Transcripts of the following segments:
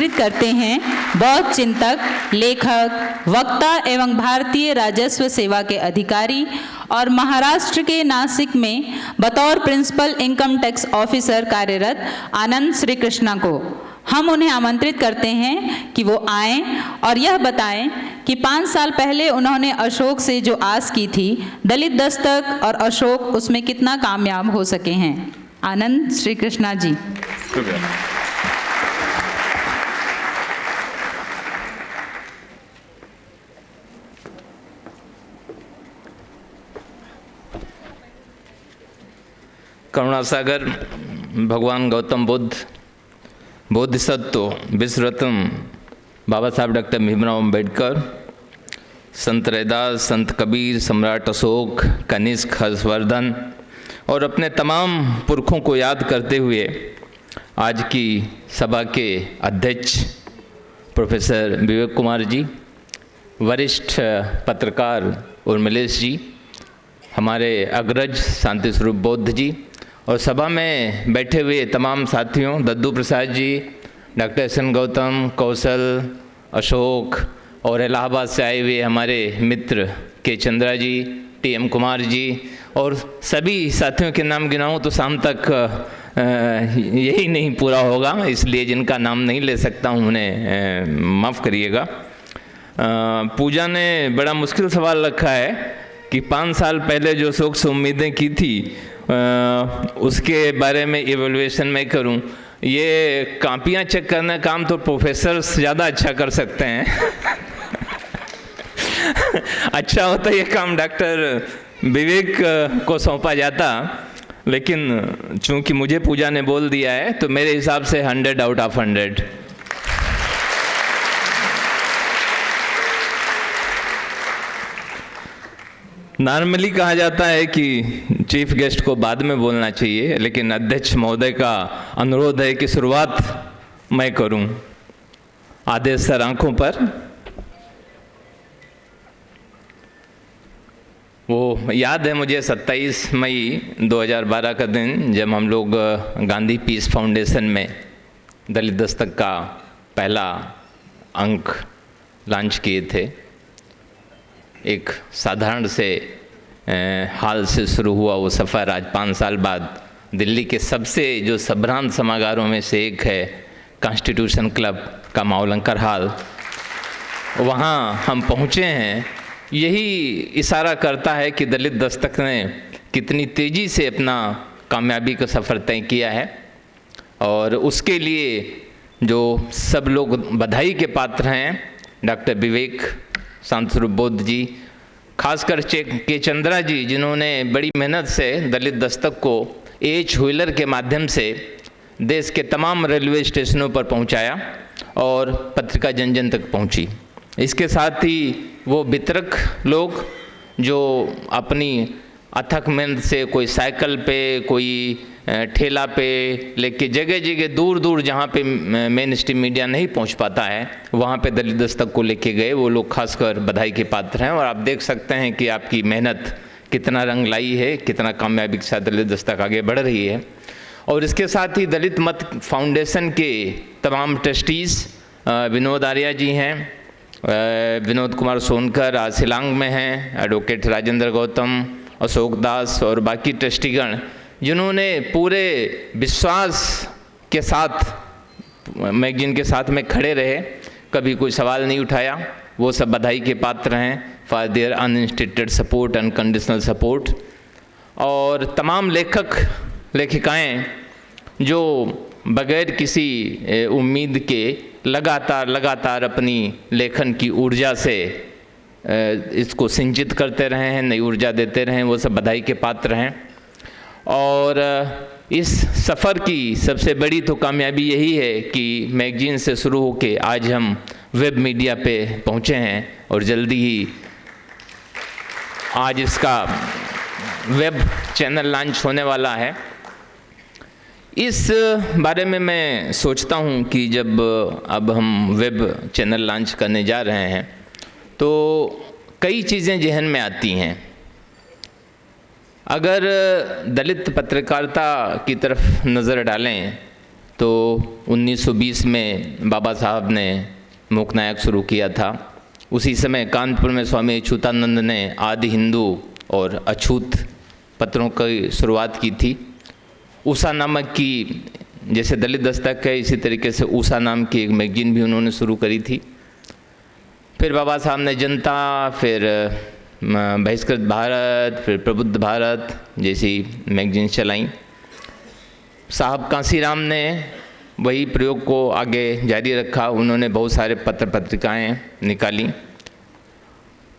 आमंत्रित करते हैं बौद्ध चिंतक, लेखक, वक्ता एवं भारतीय राजस्व सेवा के अधिकारी और महाराष्ट्र के नासिक में बतौर प्रिंसिपल इनकम टैक्स ऑफिसर कार्यरत आनंद श्री कृष्णा को। हम उन्हें आमंत्रित करते हैं कि वो आएं और यह बताएं कि 5 साल पहले उन्होंने अशोक से जो आस की थी, दलित दस्तक और अशोक उसमें कितना कामयाब हो सके हैं। आनंद श्री कृष्णा जी। करुणासागर भगवान गौतम बुद्ध, बोधिसत्व विश्वरत्न बाबा साहब डॉक्टर भीमराव अम्बेडकर, संत रैदास, संत कबीर, सम्राट अशोक, कनिष्क, हर्षवर्धन और अपने तमाम पुरखों को याद करते हुए आज की सभा के अध्यक्ष प्रोफेसर विवेक कुमार जी, वरिष्ठ पत्रकार उर्मिलेश जी, हमारे अग्रज शांति स्वरूप बौद्ध जी और सभा में बैठे हुए तमाम साथियों, दद्दू प्रसाद जी, डॉक्टर एस.एन. गौतम, कौशल, अशोक और इलाहाबाद से आए हुए हमारे मित्र के चंद्रा जी, टी.एम. कुमार जी और सभी साथियों के नाम गिनाऊं तो शाम तक यही नहीं पूरा होगा, इसलिए जिनका नाम नहीं ले सकता हूँ उन्हें माफ़ करिएगा। पूजा ने बड़ा मुश्किल सवाल रखा है कि 5 साल पहले जो अशोक से उम्मीदें की थी उसके बारे में इवैल्यूएशन मैं करूं। ये कापियां चेक करना काम तो प्रोफेसर्स ज़्यादा अच्छा कर सकते हैं अच्छा होता ये काम डॉक्टर विवेक को सौंपा जाता, लेकिन चूंकि मुझे पूजा ने बोल दिया है तो मेरे हिसाब से 100 आउट ऑफ 100। नॉर्मली कहा जाता है कि चीफ गेस्ट को बाद में बोलना चाहिए, लेकिन अध्यक्ष महोदय का अनुरोध है कि शुरुआत मैं करूं। आदेश सर आंखों पर। वो याद है मुझे 27 मई 2012 का दिन, जब हम लोग गांधी पीस फाउंडेशन में दलित दस्तक का पहला अंक लॉन्च किए थे। एक साधारण से हाल से शुरू हुआ वो सफ़र आज 5 साल बाद दिल्ली के सबसे जो संभ्रांत सभागारों में से एक है कॉन्स्टिट्यूशन क्लब का मावलंकर हाल, वहाँ हम पहुँचे हैं। यही इशारा करता है कि दलित दस्तक ने कितनी तेज़ी से अपना कामयाबी का सफ़र तय किया है और उसके लिए जो सब लोग बधाई के पात्र हैं, डॉक्टर विवेक, शांति स्वरूप बौद्ध जी, खासकर के चंद्रा जी, जिन्होंने बड़ी मेहनत से दलित दस्तक को एच व्हीलर के माध्यम से देश के तमाम रेलवे स्टेशनों पर पहुंचाया और पत्रिका जन जन तक पहुंची। इसके साथ ही वो वितरक लोग जो अपनी अथक मेहनत से कोई साइकिल पे, कोई ठेला पे लेके जगह जगह दूर दूर जहाँ पे मेन स्ट्रीम मीडिया नहीं पहुँच पाता है वहाँ पे दलित दस्तक को लेके गए, वो लोग खासकर बधाई के पात्र हैं। और आप देख सकते हैं कि आपकी मेहनत कितना रंग लाई है, कितना कामयाबी के साथ दलित दस्तक आगे बढ़ रही है। और इसके साथ ही दलित मत फाउंडेशन के तमाम ट्रस्टीज़, विनोद आर्या जी हैं, विनोद कुमार सोनकर आज शिलांग में हैं, एडवोकेट राजेंद्र गौतम, अशोक दास और बाकी ट्रस्टीगण, जिन्होंने पूरे विश्वास के साथ मैगजीन के साथ में खड़े रहे, कभी कोई सवाल नहीं उठाया, वो सब बधाई के पात्र हैं for their uninstituted support, unconditional support. और तमाम लेखक लेखिकाएं जो बगैर किसी उम्मीद के लगातार अपनी लेखन की ऊर्जा से इसको सिंचित करते रहे हैं, नई ऊर्जा देते रहे हैं, वो सब बधाई के पात्र हैं। और इस सफ़र की सबसे बड़ी तो कामयाबी यही है कि मैगजीन से शुरू होके आज हम वेब मीडिया पे पहुँचे हैं और जल्दी ही आज इसका वेब चैनल लॉन्च होने वाला है। इस बारे में मैं सोचता हूँ कि जब अब हम वेब चैनल लॉन्च करने जा रहे हैं तो कई चीज़ें जहन में आती हैं। अगर दलित पत्रकारिता की तरफ नज़र डालें तो 1920 में बाबा साहब ने मूकनायक शुरू किया था। उसी समय कानपुर में स्वामी अछूतानंद ने आदि हिंदू और अछूत पत्रों की शुरुआत की थी। उषा नामक की, जैसे दलित दस्तक है इसी तरीके से उषा नाम की एक मैगजीन भी उन्होंने शुरू करी थी। फिर बाबा साहब ने जनता, फिर बहिष्कृत भारत, फिर प्रबुद्ध भारत जैसी मैगजीन चलाई। साहब कांसीराम ने वही प्रयोग को आगे जारी रखा। उन्होंने बहुत सारे पत्र पत्रिकाएं निकाली।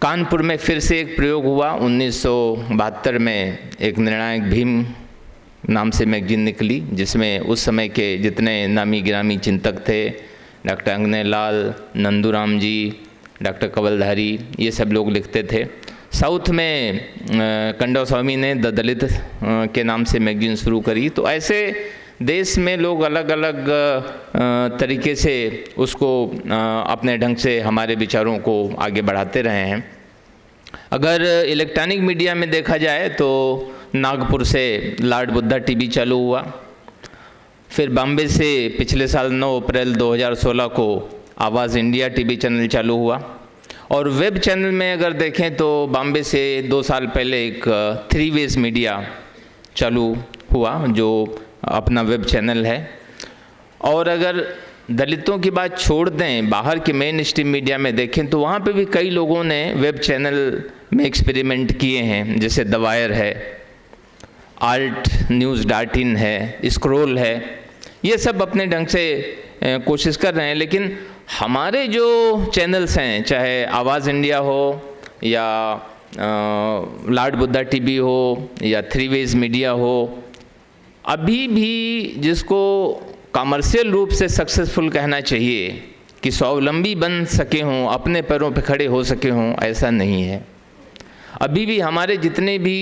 कानपुर में फिर से एक प्रयोग हुआ। 1972 में एक निर्णायक भीम नाम से मैगजीन निकली, जिसमें उस समय के जितने नामी गिरामी चिंतक थे, डॉक्टर अंगनेलाल, नंदूराम जी, डॉक्टर कवलधारी, ये सब लोग लिखते थे। साउथ में कंडो स्वामी ने द दलित के नाम से मैगजीन शुरू करी। तो ऐसे देश में लोग अलग अलग तरीके से उसको अपने ढंग से हमारे विचारों को आगे बढ़ाते रहे हैं। अगर इलेक्ट्रॉनिक मीडिया में देखा जाए तो नागपुर से लॉर्ड बुद्धा टीवी चालू हुआ। फिर बॉम्बे से पिछले साल 9 अप्रैल 2016 को आवाज़ इंडिया टीवी चैनल चालू हुआ। और वेब चैनल में अगर देखें तो बॉम्बे से 2 साल पहले एक 3 वेज मीडिया चालू हुआ, जो अपना वेब चैनल है। और अगर दलितों की बात छोड़ दें, बाहर के मेन स्ट्रीम मीडिया में देखें तो वहाँ पे भी कई लोगों ने वेब चैनल में एक्सपेरिमेंट किए हैं, जैसे द वायर है, altnews.in है, स्क्रोल है। ये सब अपने ढंग से कोशिश कर रहे हैं। लेकिन हमारे जो चैनल्स हैं, चाहे आवाज़ इंडिया हो या लॉर्ड बुद्धा टीवी हो या 3 वेज मीडिया हो, अभी भी जिसको कमर्शियल रूप से सक्सेसफुल कहना चाहिए कि स्वावलंबी बन सके हों, अपने पैरों पर खड़े हो सके हों, ऐसा नहीं है। अभी भी हमारे जितने भी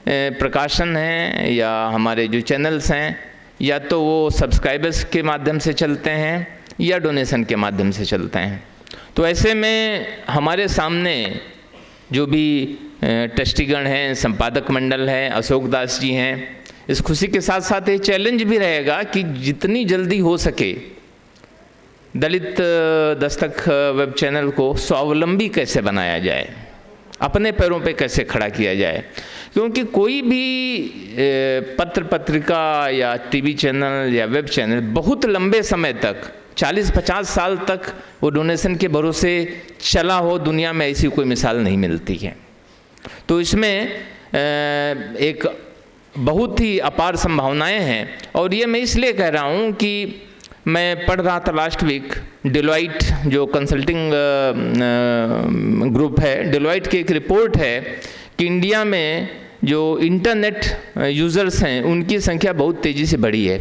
प्रकाशन हैं या हमारे जो चैनल्स हैं, या तो वो सब्सक्राइबर्स के माध्यम से चलते हैं या डोनेशन के माध्यम से चलते हैं। तो ऐसे में हमारे सामने जो भी ट्रस्टीगण हैं, संपादक मंडल है, अशोक दास जी हैं, इस खुशी के साथ साथ ये चैलेंज भी रहेगा कि जितनी जल्दी हो सके दलित दस्तक वेब चैनल को स्वावलंबी कैसे बनाया जाए, अपने पैरों पे कैसे खड़ा किया जाए। क्योंकि कोई भी पत्र पत्रिका या टीवी चैनल या वेब चैनल बहुत लंबे समय तक 40-50 साल तक वो डोनेशन के भरोसे चला हो, दुनिया में ऐसी कोई मिसाल नहीं मिलती है। तो इसमें एक बहुत ही अपार संभावनाएं हैं। और ये मैं इसलिए कह रहा हूँ कि मैं पढ़ रहा था लास्ट वीक, डेलॉइट जो कंसल्टिंग ग्रुप है, डेलॉइट की एक रिपोर्ट है कि इंडिया में जो इंटरनेट यूज़र्स हैं उनकी संख्या बहुत तेज़ी से बढ़ी है।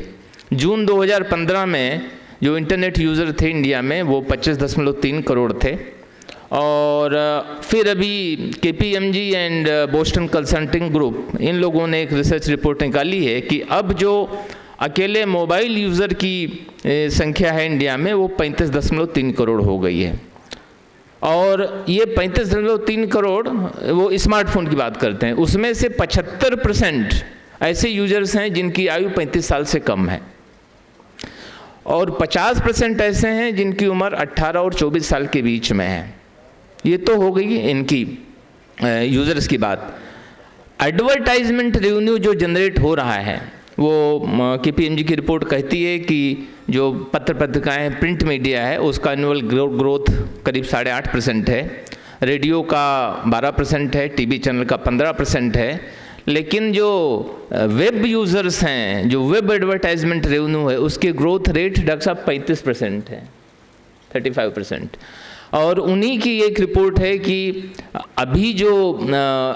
जून 2015 में जो इंटरनेट यूज़र थे इंडिया में वो 25.3 करोड़ थे। और फिर अभी KPMG and Boston consulting group, इन लोगों ने एक रिसर्च रिपोर्ट निकाली है कि अब जो अकेले मोबाइल यूज़र की संख्या है इंडिया में वो 35.3 करोड़ हो गई है। और ये 35.3 करोड़ वो स्मार्टफोन की बात करते हैं, उसमें से 75% ऐसे यूजर्स हैं जिनकी आयु 35 साल से कम है, और 50% ऐसे हैं जिनकी उम्र 18 और 24 साल के बीच में है। ये तो हो गई इनकी यूज़र्स की बात। एडवर्टाइजमेंट रेवेन्यू जो जनरेट हो रहा है वो KPMG की रिपोर्ट कहती है कि जो पत्र पत्रिकाएँ प्रिंट मीडिया है उसका एनुअल ग्रोथ करीब 8.5% है, रेडियो का 12% है, टीवी चैनल का 15% है। लेकिन जो वेब यूज़र्स हैं, जो वेब एडवर्टाइजमेंट रेवेन्यू है, उसके ग्रोथ रेट डॉक्टर साहब 35% है, 35%। और उन्हीं की एक रिपोर्ट है कि अभी जो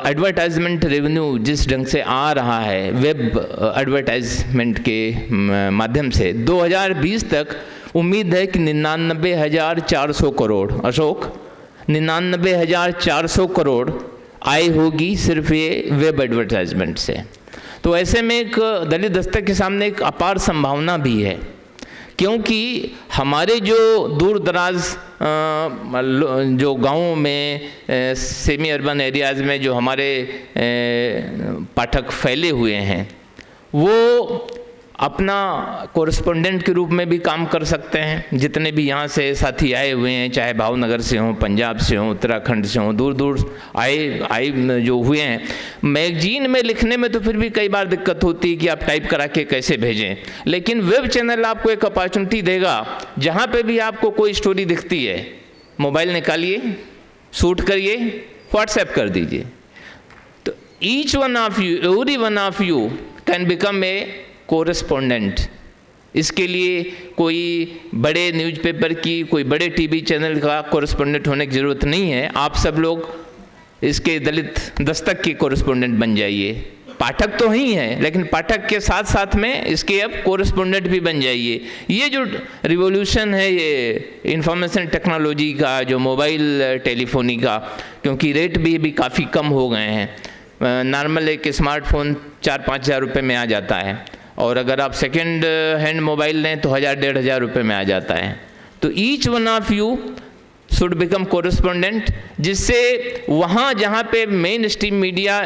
एडवर्टाइजमेंट रेवेन्यू जिस ढंग से आ रहा है वेब एडवर्टाइजमेंट के माध्यम से, 2020 तक उम्मीद है कि 99,400 करोड़, अशोक 99,400 करोड़ आय होगी सिर्फ ये वेब एडवर्टाइजमेंट से। तो ऐसे में एक दलित दस्तक के सामने एक अपार संभावना भी है, क्योंकि हमारे जो दूर दराज जो गाँवों में, सेमी अर्बन एरियाज़ में जो हमारे पाठक फैले हुए हैं, वो अपना कोरेस्पोंडेंट के रूप में भी काम कर सकते हैं। जितने भी यहाँ से साथी आए हुए हैं, चाहे भावनगर से हों, पंजाब से हों, उत्तराखंड से हों, दूर दूर आए जो हुए हैं, मैगजीन में लिखने में तो फिर भी कई बार दिक्कत होती है कि आप टाइप करा के कैसे भेजें, लेकिन वेब चैनल आपको एक अपॉर्चुनिटी देगा। जहाँ पे भी आपको कोई स्टोरी दिखती है, मोबाइल निकालिए, शूट करिए, व्हाट्सएप कर दीजिए, तो each one of you, every one of you can become a correspondent. इसके लिए कोई बड़े न्यूज़पेपर की, कोई बड़े टीवी चैनल का कोरेस्पोंडेंट होने की ज़रूरत नहीं है। आप सब लोग इसके दलित दस्तक के कोरेस्पोंडेंट बन जाइए। पाठक तो ही हैं, लेकिन पाठक के साथ साथ में इसके अब कोरेस्पोंडेंट भी बन जाइए। ये जो रिवॉल्यूशन है ये इंफॉर्मेशन टेक्नोलॉजी का, जो मोबाइल टेलीफोनी का, क्योंकि रेट भी काफ़ी कम हो गए हैं। नॉर्मल एक स्मार्टफोन 4-5 हज़ार रुपये में आ जाता है, और अगर आप सेकेंड हैंड मोबाइल लें तो 1000-1500 रुपये में आ जाता है। तो each one of you should become correspondent, जिससे वहाँ जहाँ पे मेन स्ट्रीम मीडिया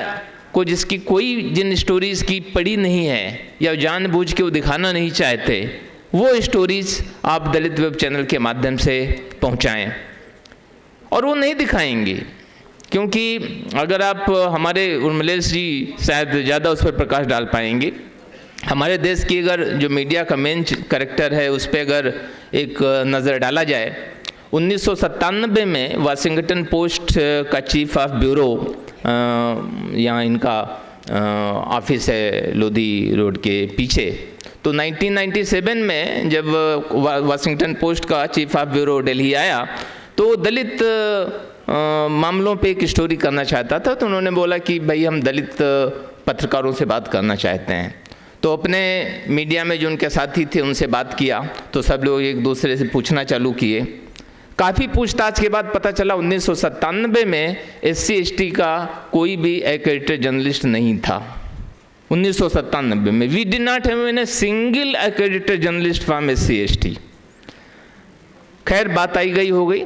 को जिसकी कोई जिन स्टोरीज़ की पड़ी नहीं है या जानबूझ के वो दिखाना नहीं चाहते, वो स्टोरीज़ आप दलित वेब चैनल के माध्यम से पहुँचाएँ। और वो नहीं दिखाएंगे, क्योंकि अगर आप हमारे उर्मिलेश जी शायद ज़्यादा उस पर प्रकाश डाल पाएंगे। हमारे देश की अगर जो मीडिया का मेन कैरेक्टर है उस पर अगर एक नज़र डाला जाए, 1997 में वाशिंगटन पोस्ट का चीफ ऑफ ब्यूरो, यहाँ इनका ऑफिस है लोधी रोड के पीछे, तो 1997 में जब वाशिंगटन पोस्ट का चीफ ऑफ ब्यूरो दिल्ली आया तो दलित मामलों पे एक स्टोरी करना चाहता था। तो उन्होंने बोला कि भाई हम दलित पत्रकारों से बात करना चाहते हैं। तो अपने मीडिया में जो उनके साथी थे उनसे बात किया, तो सब लोग एक दूसरे से पूछना चालू किए। काफ़ी पूछताछ के बाद पता चला 1997 में SC/ST का कोई भी एक्रेडिटेड जर्नलिस्ट नहीं था। 1997 में we did not have a single accredited journalist from SC/ST। खैर बात आई गई हो गई।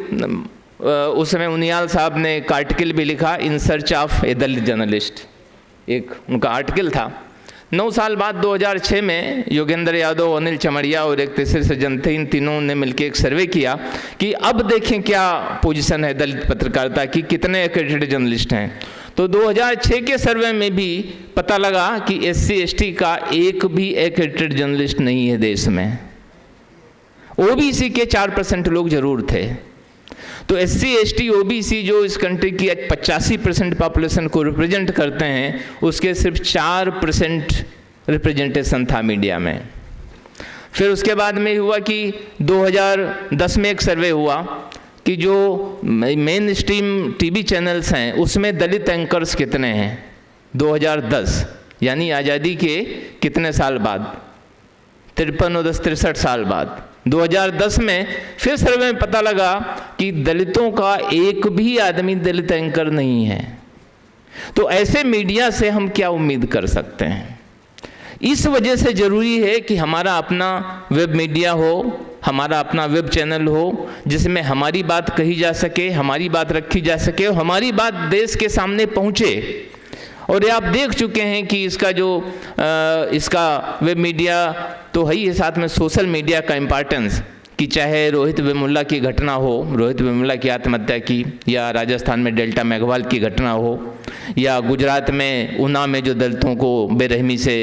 उस समय उनियाल साहब ने एक आर्टिकल भी लिखा, in search of A Dalit journalist, एक उनका आर्टिकल था। 9 साल बाद 2006 में योगेंद्र यादव, अनिल चमड़िया और एक तीसरे सज्जन थे, इन तीनों ने मिलकर एक सर्वे किया कि अब देखें क्या पोजीशन है दलित पत्रकारिता की, कितने एक्रेडिटेड जर्नलिस्ट हैं। तो 2006 के सर्वे में भी पता लगा कि SC/ST का एक भी एक्रेडिटेड जर्नलिस्ट नहीं है देश में। OBC के 4% लोग जरूर थे। तो SC/ST OBC जो इस कंट्री की 85% पॉपुलेशन को रिप्रेजेंट करते हैं, उसके सिर्फ 4% रिप्रेजेंटेशन था मीडिया में। फिर उसके बाद में हुआ कि 2010 में एक सर्वे हुआ कि जो मेन स्ट्रीम टीवी चैनल्स हैं उसमें दलित एंकर्स कितने हैं। 2010 यानी आज़ादी के कितने साल बाद, 53 और 63 साल बाद 2010 में फिर सर्वे में पता लगा कि दलितों का एक भी आदमी दलित एंकर नहीं है। तो ऐसे मीडिया से हम क्या उम्मीद कर सकते हैं। इस वजह से ज़रूरी है कि हमारा अपना वेब मीडिया हो, हमारा अपना वेब चैनल हो, जिसमें हमारी बात कही जा सके, हमारी बात रखी जा सके और हमारी बात देश के सामने पहुँचे। और ये आप देख चुके हैं कि इसका जो इसका वेब मीडिया तो है ही है, साथ में सोशल मीडिया का इम्पोर्टेंस, कि चाहे रोहित वेमुला की घटना हो, रोहित वेमुला की आत्महत्या की, या राजस्थान में डेल्टा मेघवाल की घटना हो, या गुजरात में ऊना में जो दलितों को बेरहमी से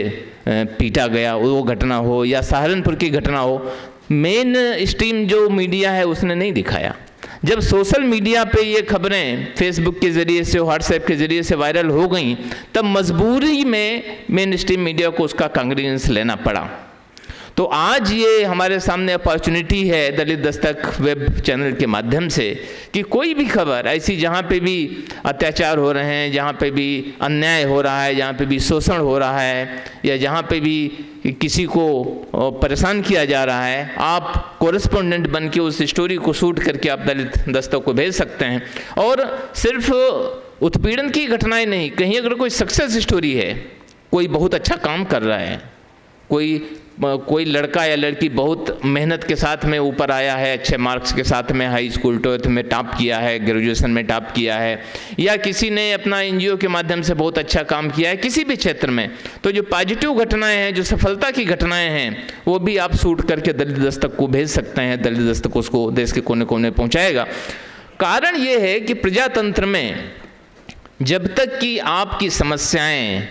पीटा गया वो घटना हो, या सहारनपुर की घटना हो, मेन स्ट्रीम जो मीडिया है उसने नहीं दिखाया। जब सोशल मीडिया पे ये खबरें फेसबुक के ज़रिए से, व्हाट्सएप के ज़रिए से वायरल हो गई, तब मजबूरी में मेन स्ट्रीम मीडिया को उसका कॉन्ग्रेंस लेना पड़ा। तो आज ये हमारे सामने अपॉर्चुनिटी है दलित दस्तक वेब चैनल के माध्यम से कि कोई भी खबर ऐसी जहाँ पे भी अत्याचार हो रहे हैं, जहाँ पे भी अन्याय हो रहा है, जहाँ पे भी शोषण हो रहा है, या जहाँ पे भी किसी को परेशान किया जा रहा है, आप कोरेस्पोंडेंट बन के उस स्टोरी को शूट करके आप दलित दस्तक को भेज सकते हैं। और सिर्फ उत्पीड़न की घटनाएं नहीं, कहीं अगर कोई सक्सेस स्टोरी है, कोई बहुत अच्छा काम कर रहा है, कोई कोई लड़का या लड़की बहुत मेहनत के साथ में ऊपर आया है, अच्छे मार्क्स के साथ में हाई स्कूल 12th में टॉप किया है, ग्रेजुएशन में टॉप किया है, या किसी ने अपना एनजीओ के माध्यम से बहुत अच्छा काम किया है किसी भी क्षेत्र में, तो जो पॉजिटिव घटनाएं हैं, जो सफलता की घटनाएं हैं, वो भी आप शूट करके दलित दस्तक को भेज सकते हैं। दलित दस्तक उसको देश के कोने कोने पहुँचाएगा। कारण ये है कि प्रजातंत्र में जब तक कि आपकी समस्याएं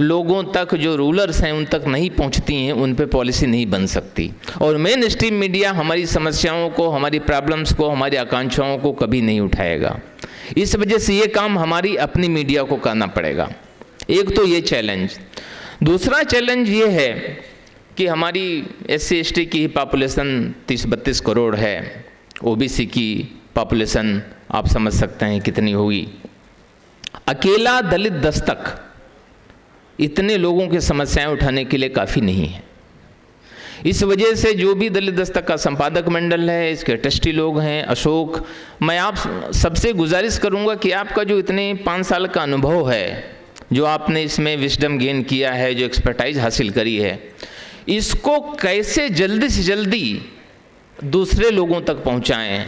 लोगों तक, जो रूलर्स हैं, उन तक नहीं पहुंचती हैं, उन पे पॉलिसी नहीं बन सकती। और मेन स्ट्रीम मीडिया हमारी समस्याओं को, हमारी प्रॉब्लम्स को, हमारी आकांक्षाओं को कभी नहीं उठाएगा। इस वजह से ये काम हमारी अपनी मीडिया को करना पड़ेगा। एक तो ये चैलेंज। दूसरा चैलेंज ये है कि हमारी SC/ST की पॉपुलेशन 30-32 करोड़ है। OBC की पॉपुलेशन आप समझ सकते हैं कितनी होगी। अकेला दलित दस्तक इतने लोगों की समस्याएं उठाने के लिए काफ़ी नहीं है। इस वजह से जो भी दलित दस्तक का संपादक मंडल है, इसके ट्रस्टी लोग हैं, अशोक, मैं आप सबसे गुजारिश करूंगा कि आपका जो इतने 5 साल का अनुभव है, जो आपने इसमें विजडम गेन किया है, जो एक्सपर्टाइज हासिल करी है, इसको कैसे जल्दी से जल्दी दूसरे लोगों तक पहुंचाएं।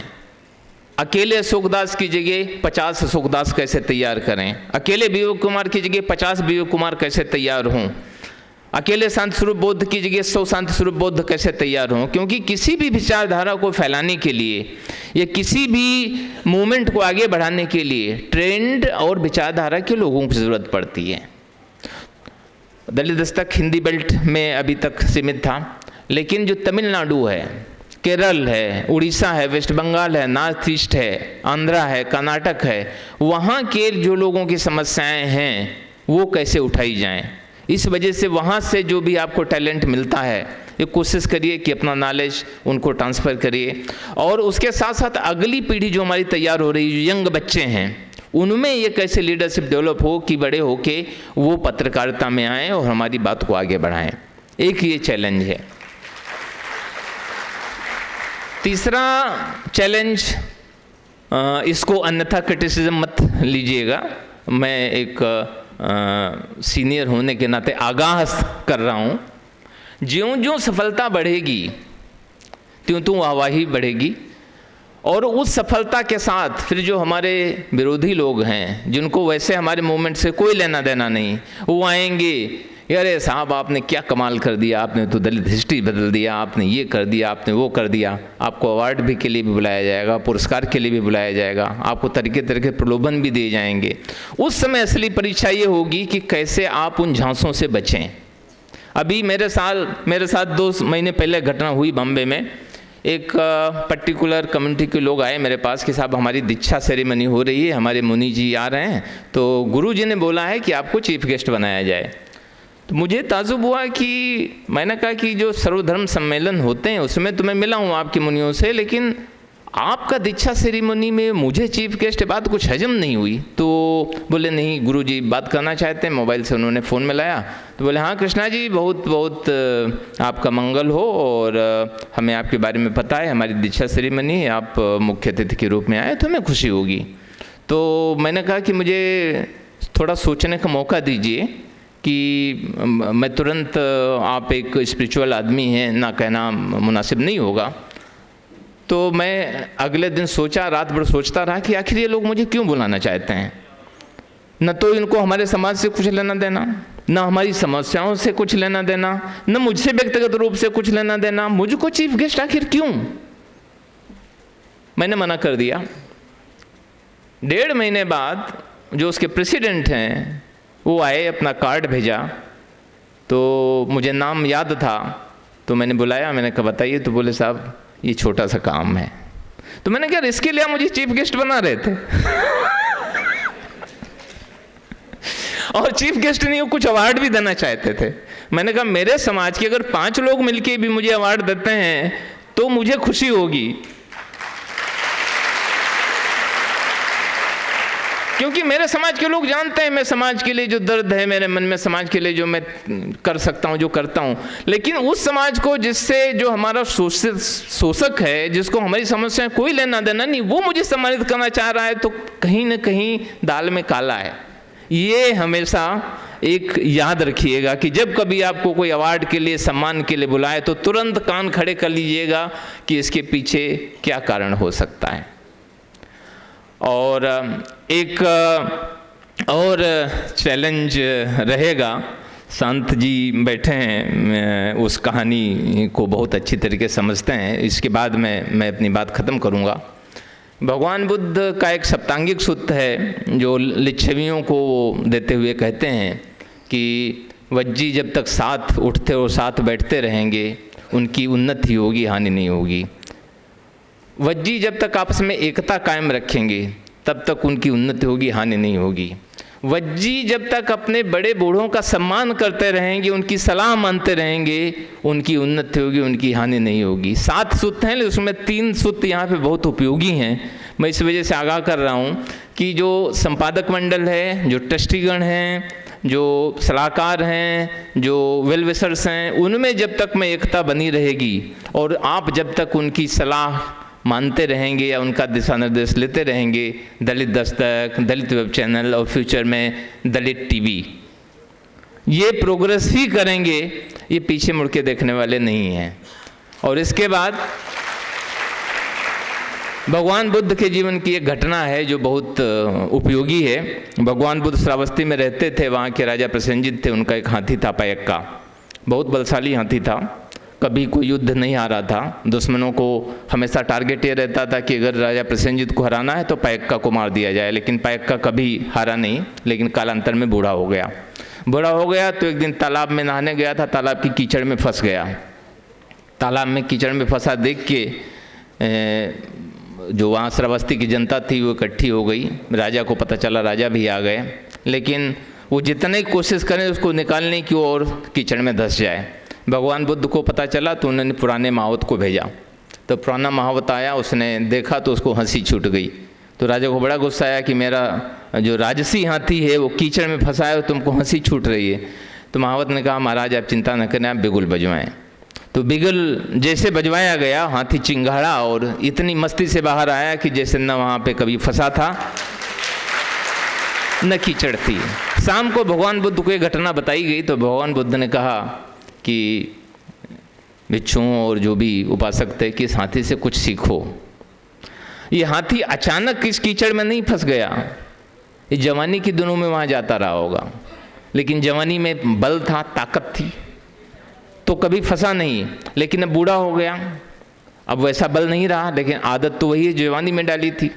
अकेले अशोक दास की जगह 50 अशोक दास कैसे तैयार करें, अकेले विवेक कुमार की जगह 50 विवेक कुमार कैसे तैयार हों, अकेले शांत स्वरूप बौद्ध की जगह 100 शांत स्वरूप बौद्ध कैसे तैयार हों। क्योंकि किसी भी विचारधारा को फैलाने के लिए या किसी भी मूवमेंट को आगे बढ़ाने के लिए ट्रेंड और विचारधारा के लोगों की ज़रूरत पड़ती है। दलित दस्तक हिंदी बेल्ट में अभी तक सीमित था, लेकिन जो तमिलनाडु है, केरल है, उड़ीसा है, वेस्ट बंगाल है, नॉर्थ ईस्ट है, आंध्रा है, कर्नाटक है, वहाँ के जो लोगों की समस्याएं हैं वो कैसे उठाई जाएं। इस वजह से वहाँ से जो भी आपको टैलेंट मिलता है, ये कोशिश करिए कि अपना नॉलेज उनको ट्रांसफ़र करिए। और उसके साथ साथ अगली पीढ़ी जो हमारी तैयार हो रही है, जो यंग बच्चे हैं, उनमें ये कैसे लीडरशिप डेवलप हो कि बड़े होके वो पत्रकारिता में आएँ और हमारी बात को आगे बढ़ाएँ। एक ये चैलेंज है। तीसरा चैलेंज, इसको अन्यथा क्रिटिसिज्म मत लीजिएगा, मैं एक सीनियर होने के नाते आगाह कर रहा हूँ। ज्यों ज्यों सफलता बढ़ेगी त्यों त्यों वाहवाही बढ़ेगी, और उस सफलता के साथ फिर जो हमारे विरोधी लोग हैं, जिनको वैसे हमारे मूवमेंट से कोई लेना देना नहीं, वो आएंगे, अरे साहब आपने क्या कमाल कर दिया, आपने तो दलित हिस्ट्री बदल दिया, आपने ये कर दिया, आपने वो कर दिया। आपको अवार्ड भी के लिए भी बुलाया जाएगा, पुरस्कार के लिए भी बुलाया जाएगा, आपको तरीके तरीके प्रलोभन भी दिए जाएंगे। उस समय असली परीक्षा ये होगी कि कैसे आप उन झांसों से बचें। अभी मेरे साथ 2 महीने पहले घटना हुई बॉम्बे में। एक पर्टिकुलर कम्युनिटी के लोग आए मेरे पास कि साहब हमारी दीक्षा सेरेमनी हो रही है, हमारे मुनि जी आ रहे हैं, तो गुरु जी ने बोला है कि आपको चीफ गेस्ट बनाया जाए। तो मुझे ताजुब हुआ कि मैंने कहा कि जो सर्वधर्म सम्मेलन होते हैं उसमें तो मैं मिला हूँ आपके मुनियों से, लेकिन आपका दीक्षा सेरेमनी में मुझे चीफ गेस्ट बात कुछ हजम नहीं हुई। तो बोले नहीं गुरुजी बात करना चाहते हैं। मोबाइल से उन्होंने फ़ोन मिलाया तो बोले हाँ कृष्णा जी, बहुत बहुत आपका मंगल हो, और हमें आपके बारे में पता है, हमारी दीक्षा सेरेमनी है, आप मुख्य अतिथि के रूप में आए तो हमें खुशी होगी। तो मैंने कहा कि मुझे थोड़ा सोचने का मौका दीजिए कि मैं तुरंत, आप एक स्पिरिचुअल आदमी हैं, ना कहना मुनासिब नहीं होगा। तो मैं अगले दिन सोचा, रात भर सोचता रहा कि आखिर ये लोग मुझे क्यों बुलाना चाहते हैं। न तो इनको हमारे समाज से कुछ लेना देना, न हमारी समस्याओं से कुछ लेना देना, न मुझसे व्यक्तिगत रूप से कुछ लेना देना, मुझको चीफ गेस्ट आखिर क्यों। मैंने मना कर दिया। 1.5 महीने बाद जो उसके प्रेसिडेंट हैं वो आए, अपना कार्ड भेजा, तो मुझे नाम याद था, तो मैंने बुलाया, मैंने कहा बताइए। तो बोले साहब ये छोटा सा काम है। तो मैंने कहा इसके लिए मुझे चीफ गेस्ट बना रहे थे और चीफ गेस्ट नहीं, वो कुछ अवार्ड भी देना चाहते थे। मैंने कहा मेरे समाज के अगर 5 लोग मिलके भी मुझे अवार्ड देते हैं तो मुझे खुशी होगी, क्योंकि मेरे समाज के लोग जानते हैं मैं समाज के लिए जो दर्द है मेरे मन में, समाज के लिए जो मैं कर सकता हूँ, जो करता हूँ। लेकिन उस समाज को जिससे, जो हमारा शोषक है, जिसको हमारी समस्या कोई लेना देना नहीं, वो मुझे सम्मानित करना चाह रहा है, तो कहीं ना कहीं दाल में काला है। ये हमेशा एक याद रखिएगा कि जब कभी आपको कोई अवार्ड के लिए, सम्मान के लिए बुलाए तो तुरंत कान खड़े कर लीजिएगा कि इसके पीछे क्या कारण हो सकता है। और एक और चैलेंज रहेगा, संत जी बैठे हैं, उस कहानी को बहुत अच्छी तरीके से समझते हैं। इसके बाद मैं अपनी बात ख़त्म करूँगा। भगवान बुद्ध का एक सप्तांगिक सूत्र है जो लिच्छवियों को देते हुए कहते हैं कि वज्जी जब तक साथ उठते और साथ बैठते रहेंगे उनकी उन्नति होगी, हानि नहीं होगी। वज्जी जब तक आपस में एकता कायम रखेंगे तब तक उनकी उन्नति होगी, हानि नहीं होगी। वज्जी जब तक अपने बड़े बूढ़ों का सम्मान करते रहेंगे, उनकी सलाह मानते रहेंगे, उनकी उन्नति होगी, उनकी हानि नहीं होगी। 7 सूत्र हैं, उसमें 3 सूत्र यहाँ पे बहुत उपयोगी हैं। मैं इस वजह से आगाह कर रहा हूँ कि जो संपादक मंडल है, जो ट्रस्टीगण हैं, जो सलाहकार हैं, जो वेल विशर्स हैं, उनमें जब तक में एकता बनी रहेगी और आप जब तक उनकी सलाह मानते रहेंगे या उनका दिशा निर्देश लेते रहेंगे, दलित दस्तक, दलित वेब चैनल और फ्यूचर में दलित टीवी ये प्रोग्रेस ही करेंगे, ये पीछे मुड़ के देखने वाले नहीं हैं। और इसके बाद भगवान बुद्ध के जीवन की एक घटना है जो बहुत उपयोगी है। भगवान बुद्ध श्रावस्ती में रहते थे, वहाँ के राजा प्रसेनजित थे, उनका एक हाथी था पायक्का, बहुत बलशाली हाथी था, कभी कोई युद्ध नहीं हारा था। दुश्मनों को हमेशा टारगेट ये रहता था कि अगर राजा प्रसेनजित को हराना है तो पायक्का को मार दिया जाए, लेकिन पायक्का कभी हारा नहीं। लेकिन कालांतर में बूढ़ा हो गया तो एक दिन तालाब में नहाने गया था, तालाब की कीचड़ में फंस गया। तालाब में कीचड़ में फंसा देख के जो वहाँ श्रावस्ती की जनता थी वो इकट्ठी हो गई। राजा को पता चला, राजा भी आ गए, लेकिन वो जितने कोशिश करें उसको निकालने की और कीचड़ में धंस जाए। भगवान बुद्ध को पता चला तो उन्होंने पुराने महावत को भेजा। तो पुराना महावत आया, उसने देखा तो उसको हंसी छूट गई। तो राजा को बड़ा गुस्सा आया कि मेरा जो राजसी हाथी है वो कीचड़ में फंसा है और तुमको हंसी छूट रही है। तो महावत ने कहा, महाराज आप चिंता न करें, आप बिगुल बजवाएं। तो बिगुल जैसे बजवाया गया, हाथी चिंगाड़ा और इतनी मस्ती से बाहर आया कि जैसे न वहाँ पे कभी फंसा था न कीचड़ थी। शाम को भगवान बुद्ध को ये घटना बताई गई तो भगवान बुद्ध ने कहा कि भिक्षुओं और जो भी उपासक थे कि इस हाथी से कुछ सीखो। ये हाथी अचानक इस कीचड़ में नहीं फंस गया, ये जवानी के दिनों में वहाँ जाता रहा होगा, लेकिन जवानी में बल था, ताकत थी, तो कभी फंसा नहीं। लेकिन अब बूढ़ा हो गया, अब वैसा बल नहीं रहा, लेकिन आदत तो वही है जवानी में डाली थी।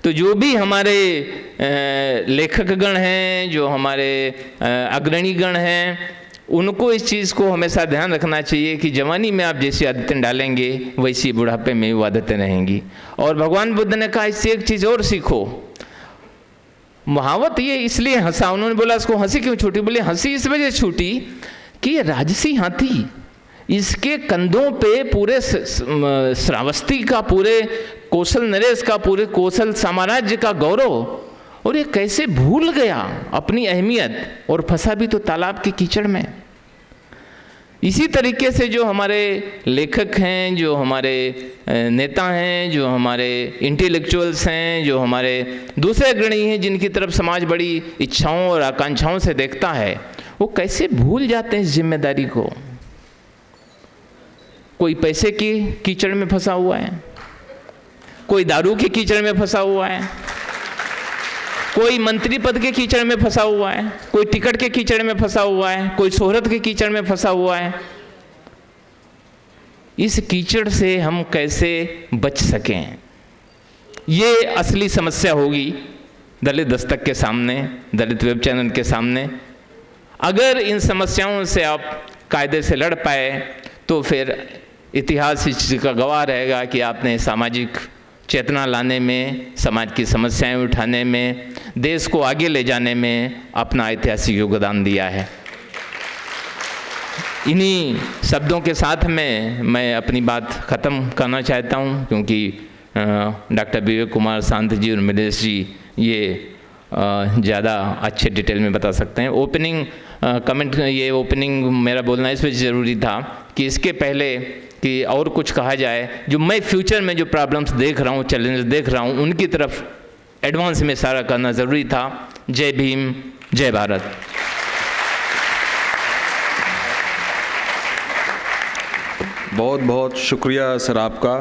तो जो भी हमारे लेखक गण हैं, जो हमारे अग्रणी गण हैं, उनको इस चीज़ को हमेशा ध्यान रखना चाहिए कि जवानी में आप जैसी आदतें डालेंगे वैसी बुढ़ापे में वो आदतें रहेंगी। और भगवान बुद्ध ने कहा इससे एक चीज़ और सीखो। महावत ये इसलिए हंसा, उन्होंने बोला इसको हंसी क्यों छूटी? बोले हंसी इस वजह छूटी कि ये राजसी हाथी, इसके कंधों पे पूरे श्रावस्ती का, पूरे कौशल नरेश का, पूरे कौशल साम्राज्य का गौरव, और ये कैसे भूल गया अपनी अहमियत और फंसा भी तो तालाब के कीचड़ में। इसी तरीके से जो हमारे लेखक हैं, जो हमारे नेता हैं, जो हमारे इंटेलेक्चुअल्स हैं, जो हमारे दूसरे अग्रणी हैं जिनकी तरफ समाज बड़ी इच्छाओं और आकांक्षाओं से देखता है, वो कैसे भूल जाते हैं इस जिम्मेदारी को। कोई पैसे की कीचड़ में फंसा हुआ है, कोई दारू की कीचड़ में फंसा हुआ है, कोई मंत्री पद के कीचड़ में फंसा हुआ है, कोई टिकट के कीचड़ में फंसा हुआ है, कोई शोहरत के कीचड़ में फंसा हुआ है। इस कीचड़ से हम कैसे बच सकें, ये असली समस्या होगी दलित दस्तक के सामने, दलित वेब चैनल के सामने। अगर इन समस्याओं से आप कायदे से लड़ पाए तो फिर इतिहास इस चीज़ का गवाह रहेगा कि आपने सामाजिक चेतना लाने में, समाज की समस्याएं उठाने में, देश को आगे ले जाने में अपना ऐतिहासिक योगदान दिया है। इन्हीं शब्दों के साथ में मैं अपनी बात ख़त्म करना चाहता हूं, क्योंकि डॉक्टर विवेक कुमार शांत जी और मिलेश जी ये ज़्यादा अच्छे डिटेल में बता सकते हैं। ओपनिंग कमेंट, ये ओपनिंग मेरा बोलना इस वजह ज़रूरी था कि इसके पहले कि और कुछ कहा जाए, जो मैं फ्यूचर में जो प्रॉब्लम्स देख रहा हूँ, चैलेंजेस देख रहा हूँ, उनकी तरफ एडवांस में इशारा करना ज़रूरी था। जय भीम, जय भारत। बहुत बहुत शुक्रिया सर आपका।